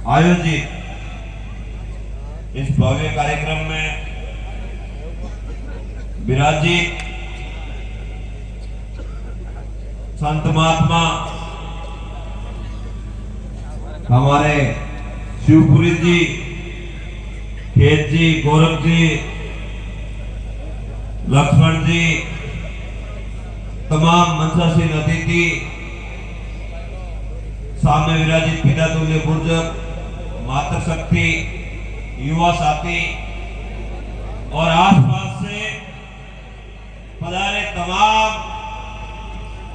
आयोजित इस भव्य कार्यक्रम में विराजित संत महात्मा हमारे शिवपुरी जी, खेत जी, गौरव जी, लक्ष्मण जी, तमाम मंचासीन अतिथि, सामने विराजित पिता तुल्य बुजुर्ग, मातृशक्ति, युवा साथी और आसपास से पधारे तमाम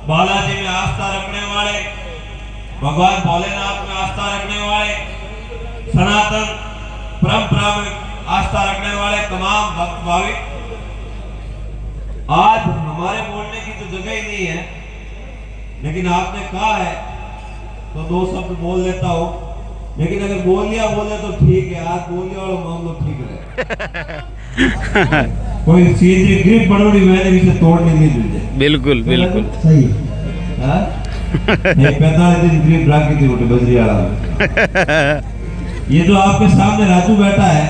बालाजी में आस्था रखने वाले, भगवान भोलेनाथ में आस्था रखने वाले, सनातन परंपरा में आस्था रखने वाले तमाम भक्त भाविक, आज हमारे बोलने की तो जगह ही नहीं है, लेकिन आपने कहा है तो दो शब्द बोल लेता हूं। लेकिन अगर बोले तो ठीक है, आज बोलिया वाला मामलो ठीक है। कोई सीधी ग्रिप बड़ोड़ी मैंने भी से तोड़ने नहीं दी। बिल्कुल बिल्कुल सही है। 45 दिन ग्रिप राखी थी उठे बजरी वाला। ये जो आपके सामने राजू बैठा है,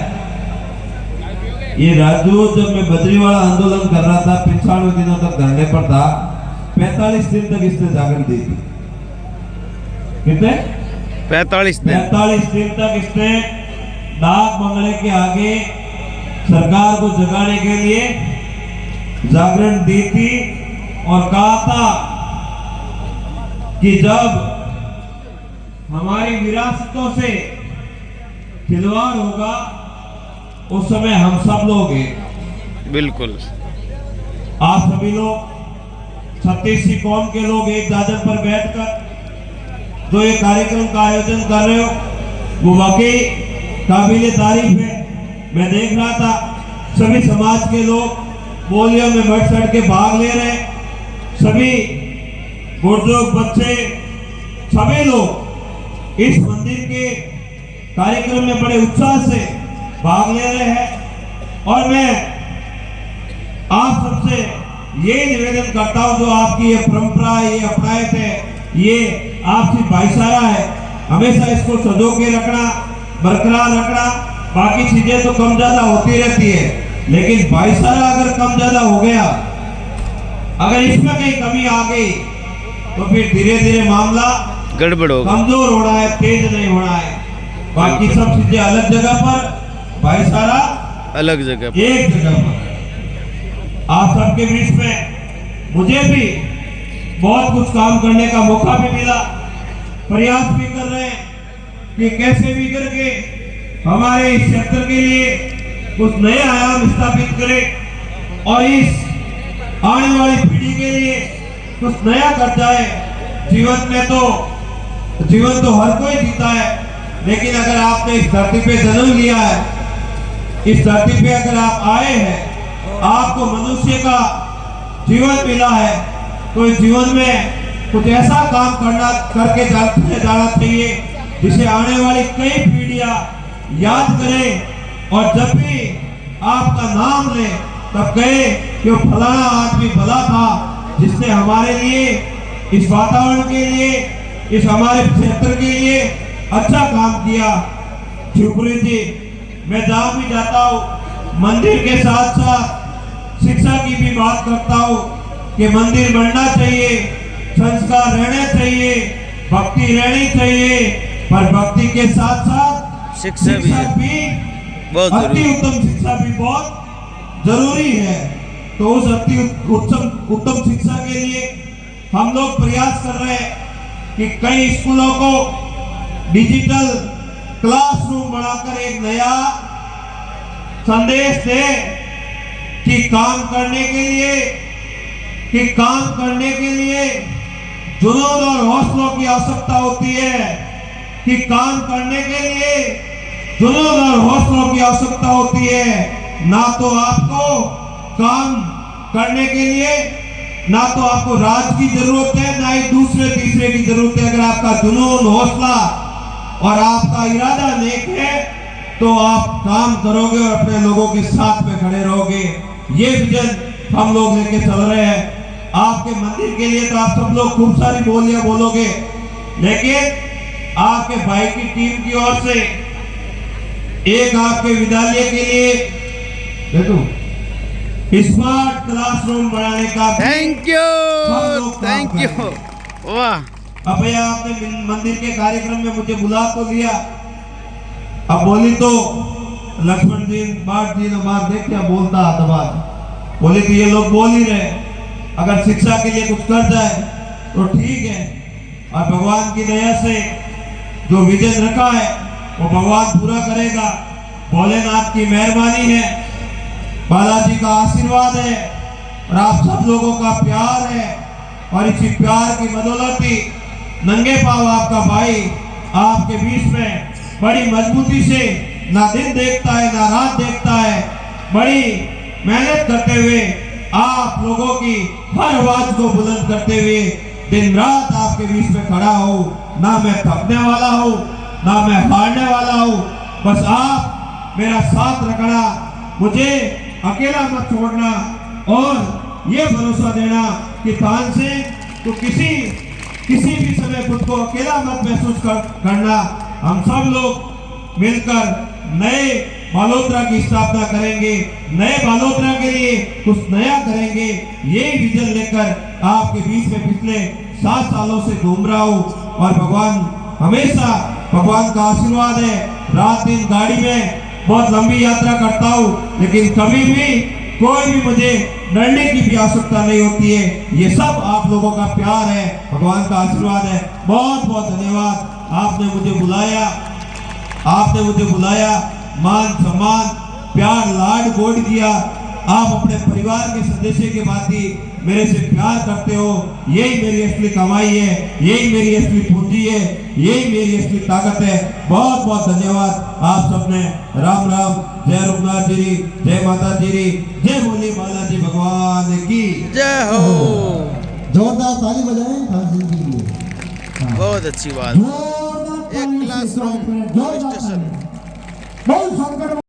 ये राजू जब मैं बजरीवाड़ा आंदोलन कर रहा था 95 दिनों तक धरने पर था, 45 दिन तक इसने जागरण दी थी। कितने? 45 दिन तक इसने डाक बंगले के आगे सरकार को जगाने के लिए जागरण दी थी और कहा था कि जब हमारी विरासतों से खिलवाड़ होगा उस समय हम सब लोग हैं। बिल्कुल आप सभी लोग 36 कौम के लोग एक दादर पर बैठकर जो ये कार्यक्रम का आयोजन कर रहे हो, वो वाकई काबिले तारीफ है। मैं देख रहा था सभी समाज के लोग बोलियों में बढ़ चढ़ के भाग ले रहे हैं, सभी बुजुर्ग, बच्चे, सभी लोग इस मंदिर के कार्यक्रम में बड़े उत्साह से भाग ले रहे हैं। और मैं आप सबसे ये निवेदन करता हूं, जो आपकी ये परंपरा, ये अपनायत है, ये आपसी भाईचारा है, हमेशा इसको सजो के रखना, बरकरार रखना। बाकी चीजें तो कम ज्यादा होती रहती है, लेकिन भाईचारा अगर कम ज्यादा हो गया, अगर इसमें कहीं कमी आ गई तो फिर धीरे धीरे मामला गड़बड़ होगा, कमजोर होना है, तेज नहीं होना है। बाकी सब चीजें अलग जगह पर, भाईचारा अलग जगह पर, एक जगह पर। आप सबके बीच में मुझे भी बहुत कुछ काम करने का मौका भी मिला, प्रयास भी कर रहे हैं कि कैसे भी करके हमारे इस क्षेत्र के लिए कुछ नए आयाम स्थापित करें और इस आने वाली पीढ़ी के लिए कुछ नया कर जाए। जीवन तो हर कोई जीता है, लेकिन अगर आपने इस धरती पे जन्म लिया है, इस धरती पे अगर आप आए हैं, आपको मनुष्य का जीवन मिला है, तो इस जीवन में कुछ ऐसा काम करके जाना चाहिए जिसे आने वाली कई पीढ़ियां याद करें और जब भी आपका नाम ले तब कहे कि वो फलाना आदमी भला था जिसने हमारे लिए, इस वातावरण के लिए, इस हमारे क्षेत्र के लिए अच्छा काम किया। शिवपुरी जी, मैं जहाँ भी जाता हूँ मंदिर के साथ साथ शिक्षा की भी बात करता हूँ कि मंदिर बनना चाहिए, संस्कार रहने चाहिए, भक्ति रहनी चाहिए, पर भक्ति के साथ साथ शिक्षा भी बहुत अति उत्तम शिक्षा भी बहुत जरूरी है। तो उस अति उत्तम शिक्षा के लिए हम लोग प्रयास कर रहे हैं कि कई स्कूलों को डिजिटल क्लासरूम बनाकर एक नया संदेश दे कि काम करने के लिए जुनून और हौसलों की आवश्यकता होती है, कि काम करने के लिए जुनून और हौसलों की आवश्यकता होती है। ना तो आपको काम करने के लिए ना तो आपको राज की जरूरत है, ना ही दूसरे तीसरे की जरूरत है। अगर आपका जुनून, हौसला और आपका इरादा नेक है तो आप काम करोगे और अपने लोगों के साथ में खड़े रहोगे। ये विजन हम लोग लेके चल रहे हैं। आपके मंदिर के लिए तो आप सब लोग खूब सारी बोलियां बोलोगे, लेकिन आपके भाई की टीम की ओर से एक आपके विद्यालय के लिए देखो स्मार्ट क्लासरूम बनाने का भी थैंक यू हम लोग काम थैंक यू करेंगे। वाह अब भैया आपने मंदिर के कार्यक्रम में मुझे बुला तो लिया, अब बोली तो लक्ष्मण जी बाट जी ने बात देख क्या बोलता आतवाद बोले कि ये लोग बोल ही रहे, अगर शिक्षा के लिए कुछ कर जाए तो ठीक है, और भगवान की दया से जो विजन रखा है वो भगवान पूरा करेगा। भोलेनाथ की मेहरबानी है, बालाजी का आशीर्वाद है और आप सब लोगों का प्यार है, और इसी प्यार की बदौलत ही नंगे पांव आपका भाई आपके बीच में बड़ी मजबूती से ना दिन देखता है ना रात देखता है, बड़ी मेहनत करते हुए आप लोगों की हर आवाज को बुलंद करते हुए दिन रात आपके बीच में खड़ा हो। ना मैं थकने वाला हूँ ना मैं हारने वाला हूँ, बस आप मेरा साथ रखना, मुझे अकेला मत छोड़ना और ये भरोसा देना कि तान से तो किसी भी समय खुद को अकेला मत महसूस करना। हम सब लोग मिलकर नए बालोतरा की स्थापना करेंगे, नए बालोतरा के लिए कुछ नया करेंगे, यही विजन लेकर आपके बीच में पिछले 7 सालों से घूम रहा हूँ और भगवान हमेशा भगवान का आशीर्वाद है। रात दिन गाड़ी में बहुत लंबी यात्रा करता हूँ, लेकिन कभी भी कोई भी मुझे डरने की भी आवश्यकता नहीं होती है। ये सब आप लोगों का प्यार है, भगवान का आशीर्वाद है। बहुत बहुत धन्यवाद, आपने मुझे बुलाया, मान सम्मान प्यार लाड गोड किया। आप अपने परिवार के सदस्य के भांति मेरे से प्यार करते हो, यही मेरी असली कमाई है, यही मेरी असली पूंजी है, यही मेरी असली ताकत है। बहुत बहुत धन्यवाद आप सबने। राम राम, जय रघुनाथ जी, जय माता जी, जय बोली बालाजी भगवान की जय हो। जोरदार ताली बजाएं खान सिंह के लिए। बहुत अच्छी बात। जोरदार एक क्लासरूम जोरदार स्टेशन। बोल शंकर